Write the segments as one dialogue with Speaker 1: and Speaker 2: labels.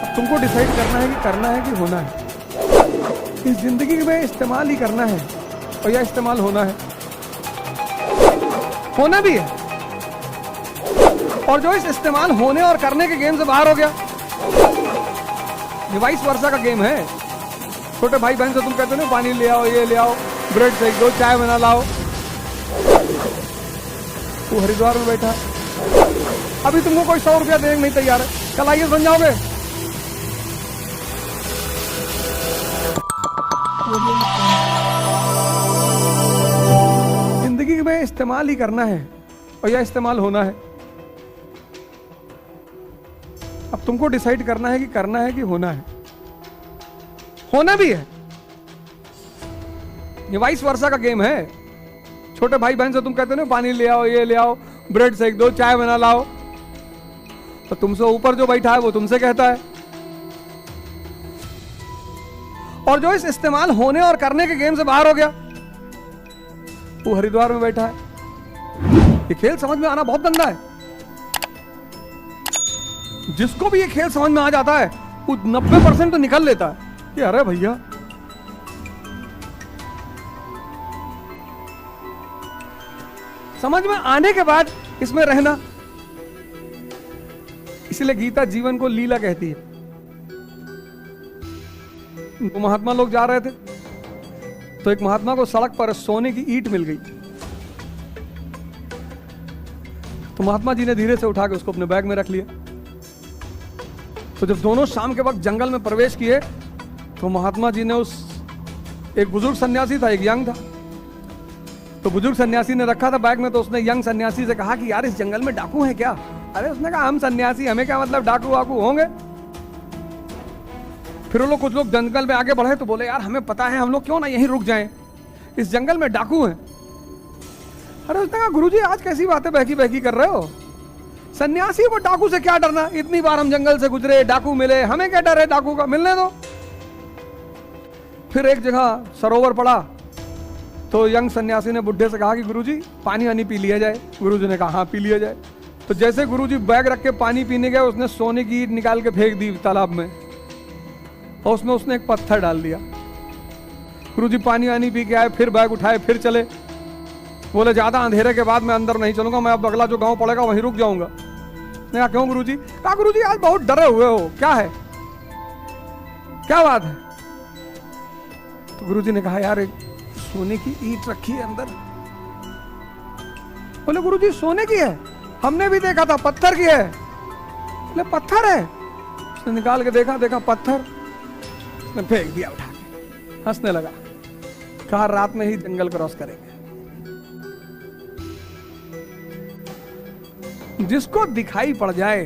Speaker 1: तुमको डिसाइड करना है कि होना है। इस जिंदगी में इस्तेमाल ही करना है और या इस्तेमाल होना है, होना भी है। और जो इस इस्तेमाल होने और करने के गेम से बाहर हो गया, ये वाइस वर्षा का गेम है। छोटे भाई बहन से तुम कहते हो ना पानी ले आओ, ये ले आओ, ब्रेड सेक दो, चाय बना लाओ, तू हरिद्वार में बैठा, अभी तुमको कोई 100 रुपया देने नहीं तैयार है, कल आइए बन जाओगे। जिंदगी में इस्तेमाल ही करना है और या इस्तेमाल होना है। अब तुमको डिसाइड करना है कि होना है, होना भी है। ये वाइस वर्षा का गेम है। छोटे भाई बहन से तुम कहते हो ना पानी ले आओ, ये ले आओ, ब्रेड सेक दो, चाय बना लाओ, तो तुमसे ऊपर जो बैठा है वो तुमसे कहता है। और जो इस इस्तेमाल होने और करने के गेम से बाहर हो गया, वो हरिद्वार में बैठा है। ये खेल समझ में आना बहुत गंदा है। जिसको भी ये खेल समझ में आ जाता है वो 90% तो निकल लेता है कि अरे भैया, समझ में आने के बाद इसमें रहना। इसलिए गीता जीवन को लीला कहती है। तो महात्मा लोग जा रहे थे, तो एक महात्मा को सड़क पर सोने की ईंट मिल गई। तो महात्मा जी ने धीरे से उठा के उसको अपने बैग में रख लिया। तो जब दोनों शाम के वक्त जंगल में प्रवेश किए, तो महात्मा जी ने एक बुजुर्ग सन्यासी था, एक यंग था, तो बुजुर्ग सन्यासी ने रखा था बैग में। तो उसने यंग सन्यासी से कहा कि यार इस जंगल में डाकू है क्या? अरे उसने कहा हम सन्यासी, हमें क्या मतलब डाकू वाकू होंगे। फिर वो लोग कुछ लोग जंगल में आगे बढ़े तो बोले यार हमें पता है, हम लोग क्यों ना यहीं रुक जाएं, इस जंगल में डाकू हैं। अरे उसने कहा गुरुजी आज कैसी बातें बहकी बहकी कर रहे हो, सन्यासी को डाकू से क्या डरना, इतनी बार हम जंगल से गुजरे, डाकू मिले, हमें क्या डर है डाकू का, मिलने दो। फिर एक जगह सरोवर पड़ा, तो यंग सन्यासी ने बुढ़े से कहा कि गुरुजी पानी वानी पी लिया जाए। गुरुजी ने कहा हाँ पी लिया जाए। तो जैसे गुरुजी बैग रख के पानी पीने गए, उसने सोने की ईंट निकाल के फेंक दी तालाब में, और उसमें उसने एक पत्थर डाल दिया। गुरुजी पानी वानी पी के आए, फिर बैग उठाए, फिर चले। बोले ज्यादा अंधेरे के बाद मैं अंदर नहीं चलूंगा, मैं अब अगला जो गांव पड़ेगा वहीं रुक जाऊंगा। ने कहा क्यों गुरुजी? कहा गुरुजी आज बहुत डरे हुए हो, क्या है, क्या बात है? तो गुरुजी ने कहा यार एक सोने की ईंट रखी है अंदर। बोले गुरुजी सोने की है, हमने भी देखा था पत्थर की है। बोले पत्थर है? उसने निकाल के देखा पत्थर, उसने फेंक दिया उठा के, हंसने लगा। कहा रात में ही जंगल क्रॉस करेंगे। जिसको दिखाई पड़ जाए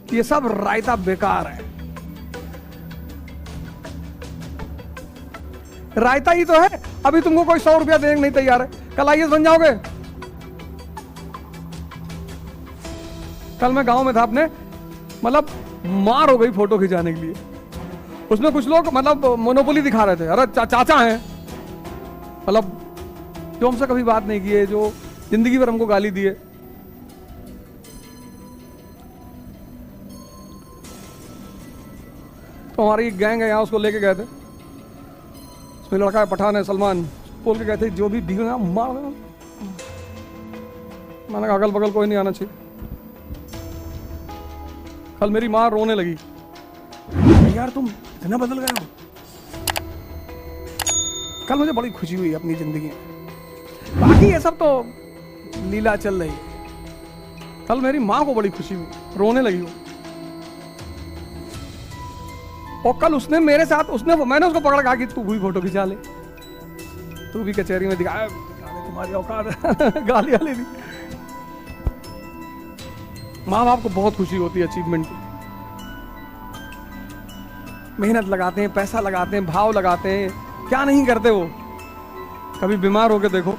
Speaker 1: कि ये सब रायता बेकार है, रायता ही तो है, अभी तुमको कोई 100 रुपया देने नहीं तैयार है, कल आईएएस बन जाओगे। कल मैं गांव में था अपने, मतलब मार हो गई फोटो खिंचाने के लिए। उसमें कुछ लोग मतलब मोनोपोली दिखा रहे थे। अरे चाचा हैं, मतलब जो हमसे कभी बात नहीं किए, जो जिंदगी भर हमको गाली दिए। तो हमारी एक गैंग है यहाँ, उसको लेके गए थे। उसमें लड़का है पठान है, सलमान, बोल के गए थे जो भी दिखेगा मार देना। मैंने कहा अगल बगल कोई नहीं आना चाहिए। कल मेरी माँ रोने लगी, यार तुम इतना बदल गए हो। कल मुझे बड़ी खुशी हुई अपनी जिंदगी में। बाकी ये सब तो लीला चल रही है। कल मेरी माँ को बड़ी खुशी हुई, रोने लगी वो। और कल उसने मेरे साथ, मैंने उसको पकड़ कहा कि तू भी फोटो खिंचा ले, तू भी कचहरी में दिखाया, तुम्हारी औकात। गाली वाली दी। माँ बाप को बहुत खुशी होती है अचीवमेंट की। मेहनत लगाते हैं, पैसा लगाते हैं, भाव लगाते हैं, क्या नहीं करते वो। कभी बीमार होके देखो।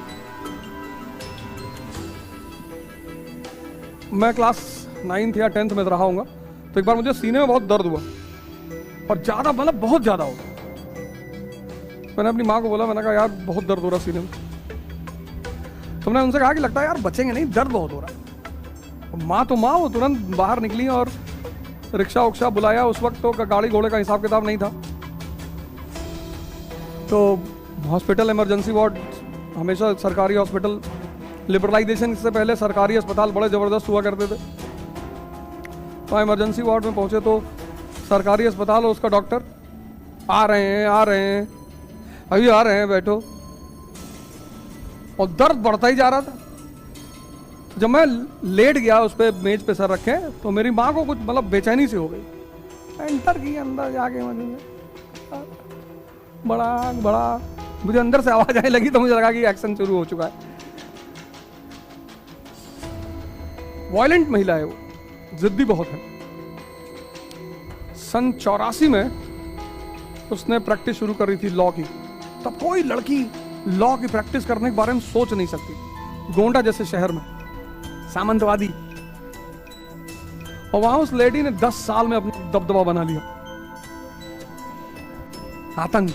Speaker 1: मैं क्लास 9th या 10th में रहा हूँगा, तो एक बार मुझे सीने में बहुत दर्द हुआ, और ज्यादा मतलब बहुत ज्यादा हो गया। मैंने अपनी माँ को बोला, मैंने कहा यार बहुत दर्द हो रहा सीने में। तो मैंने उनसे कहा कि लगता है यार बचेंगे नहीं, दर्द बहुत हो रहा है। माँ तो माँ, वो तुरंत बाहर निकली और रिक्शा उक्शा बुलाया। उस वक्त तो गाड़ी घोड़े का हिसाब किताब नहीं था। तो हॉस्पिटल इमरजेंसी वार्ड, हमेशा सरकारी हॉस्पिटल, लिबरलाइजेशन से पहले सरकारी अस्पताल बड़े ज़बरदस्त हुआ करते थे। तो इमरजेंसी वार्ड में पहुंचे तो सरकारी अस्पताल और उसका डॉक्टर, आ रहे हैं अभी आ रहे हैं, बैठो। और दर्द बढ़ता ही जा रहा था। तो जब मैं लेट गया उस पर, मेज पे सर रखे, तो मेरी माँ को कुछ मतलब बेचैनी सी हो गई। एंटर की अंदर जाके मुझे बड़ा मुझे अंदर से आवाज आने लगी, तो मुझे लगा कि एक्शन शुरू हो चुका है। वायलेंट महिला है वो, जिद्दी बहुत है। सन 84 में उसने प्रैक्टिस शुरू करी थी लॉ की। तब कोई लड़की लॉ की प्रैक्टिस करने के बारे में सोच नहीं सकती। गोंडा जैसे शहर में, सामंतवादी, और वहां उस लेडी ने 10 साल में अपना दबदबा बना लिया। आतंक।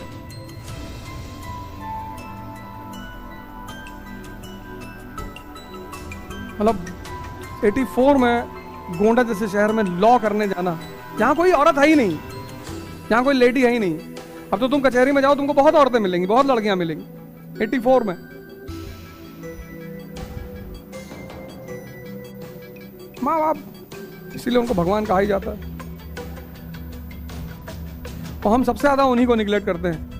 Speaker 1: मतलब 84 में गोंडा जैसे शहर में लॉ करने जाना, यहां कोई औरत है ही नहीं, यहां कोई लेडी है ही नहीं। अब तो तुम कचहरी में जाओ, तुमको बहुत औरतें मिलेंगी, बहुत लड़कियां मिलेंगी। 84 में माँ बाप, इसीलिए उनको भगवान कहा ही जाता है। और हम सबसे ज्यादा उन्हीं को निगलेक्ट करते हैं।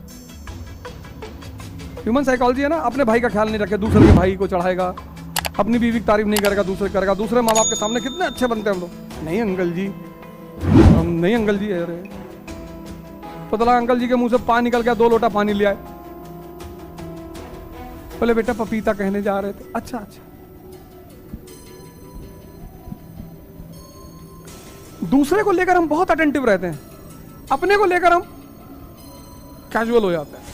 Speaker 1: ह्यूमन साइकोलॉजी है ना, अपने भाई का ख्याल नहीं रखे, दूसरे के भाई को चढ़ाएगा, अपनी बीवी की तारीफ नहीं करेगा, दूसरे करेगा। दूसरे माँ बाप के सामने कितने अच्छे बनते हैं हम लोग। नहीं अंकल जी, हम नहीं अंकल जी, अरे पता लगा अंकल जी के मुंह से पानी निकल गया, 2 लोटा पानी ले आए। बोले बेटा पपीता कहने जा रहे थे। अच्छा अच्छा। दूसरे को लेकर हम बहुत अटेंटिव रहते हैं, अपने को लेकर हम कैजुअल हो जाते हैं।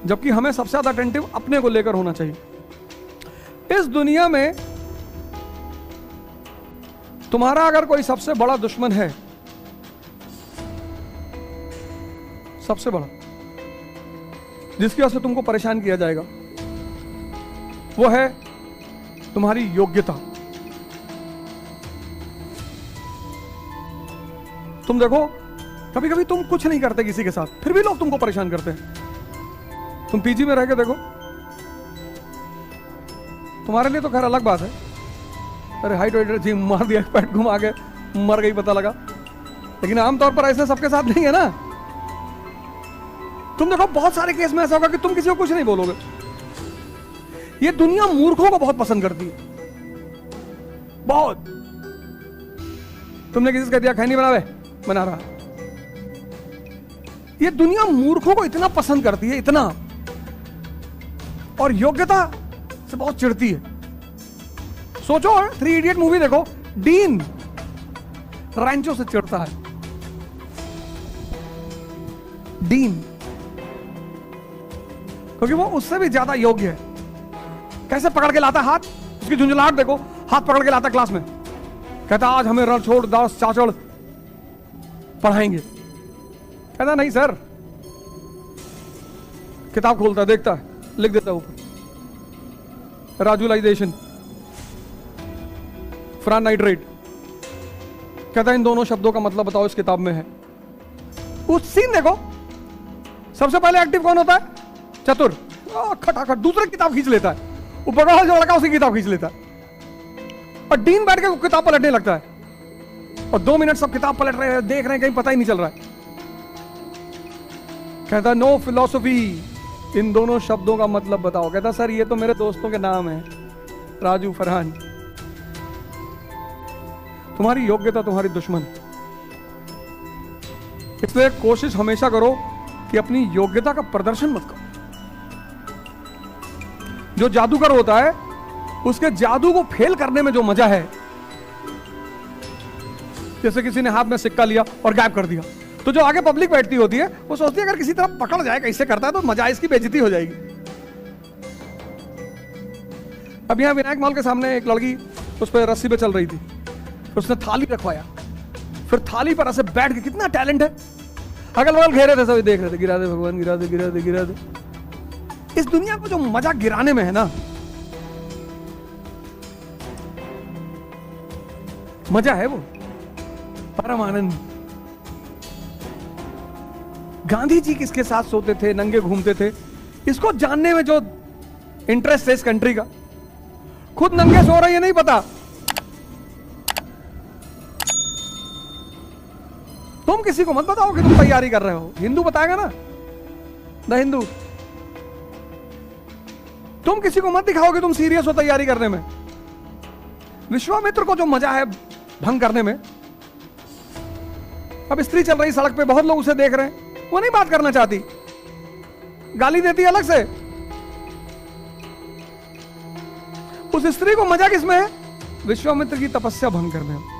Speaker 1: जबकि हमें सबसे ज्यादा अटेंटिव अपने को लेकर होना चाहिए। इस दुनिया में तुम्हारा अगर कोई सबसे बड़ा दुश्मन है, सबसे बड़ा, जिसकी वजह से तुमको परेशान किया जाएगा, वो है तुम्हारी योग्यता। तुम देखो, कभी कभी तुम कुछ नहीं करते किसी के साथ, फिर भी लोग तुमको परेशान करते हैं। तुम पीजी में रह के देखो, तुम्हारे लिए तो खैर अलग बात है, अरे हाइट वाइट जिम मार दिया, पैट घुमा के मर गई पता लगा। लेकिन आमतौर पर ऐसे सबके साथ नहीं है ना। तुम देखो बहुत सारे केस में ऐसा होगा कि तुम किसी को कुछ नहीं बोलोगे। ये दुनिया मूर्खों को बहुत पसंद करती है, बहुत। तुमने किसी से कह दिया खैनी बनावे, बना रहा। ये दुनिया मूर्खों को इतना पसंद करती है, इतना, और योग्यता से बहुत चिढ़ती है। सोचो, 3 इडियट मूवी देखो, डीन रैंचो से चिढ़ता है। डीन, क्योंकि वो उससे भी ज्यादा योग्य है। कैसे पकड़ के लाता हाथ, उसकी झुंझलाहट देखो, हाथ पकड़ के लाता क्लास में, कहता आज हमें रणछोड़ दास चाचड़ पढ़ाएंगे। कहता नहीं सर। किताब खोलता, देखता है, लिख देता ऊपर राजुलाइजेशन, फ्रान नाइट्रेट। कहता इन दोनों शब्दों का मतलब बताओ इस किताब में है। उस सीन देखो, सबसे पहले एक्टिव कौन होता है? चतुर। खटाखट दूसरे किताब खींच लेता है, ऊपर वाला जो लड़का उसी किताब खींच लेता है, और डीन बैठ के किताब पलटने लगता है, और 2 मिनट सब किताब पलट रहे हैं, देख रहे हैं, कहीं पता ही नहीं चल रहा है। कहता नो फिलॉसफी, इन दोनों शब्दों का मतलब बताओ। कहता सर ये तो मेरे दोस्तों के नाम है, राजू, फरहान। तुम्हारी योग्यता तुम्हारी दुश्मन। इसलिए कोशिश हमेशा करो कि अपनी योग्यता का प्रदर्शन मत करो। जो जादूगर होता है, उसके जादू को फेल करने में जो मजा है, जैसे किसी ने हाथ में सिक्का लिया और गायब कर दिया, तो जो आगे पब्लिक बैठती होती है वो सोचती है अगर किसी तरह पकड़ जाए, कैसे करता है, तो मजा, इसकी बेइज्जती हो जाएगी। अब यहां विनायक मॉल के सामने एक लड़की उस पर रस्सी पे चल रही थी, उसने थाली रखवाया, फिर थाली पर ऐसे बैठ के, कितना टैलेंट है, अगल बगल घेरे थे, सभी देख रहे थे, गिरा दे भगवान, गिरा दे, गिरा दे, गिरा दे। इस दुनिया को जो मजा गिराने में है ना, मजा है वो। परम आनंद। गांधी जी किसके साथ सोते थे, नंगे घूमते थे, इसको जानने में जो इंटरेस्ट है इस कंट्री का, खुद नंगे सो रहे हैं नहीं पता। तुम किसी को मत बताओ कि तुम तैयारी कर रहे हो, हिंदू बताएगा ना, द हिंदू। तुम किसी को मत दिखाओ कि तुम सीरियस हो तैयारी करने में। विश्वामित्र को जो मजा है भंग करने में, अब स्त्री चल रही सड़क पे, बहुत लोग उसे देख रहे हैं, वो नहीं बात करना चाहती, गाली देती अलग से। उस स्त्री को मजा किसमें है? विश्वामित्र की तपस्या भंग करने में।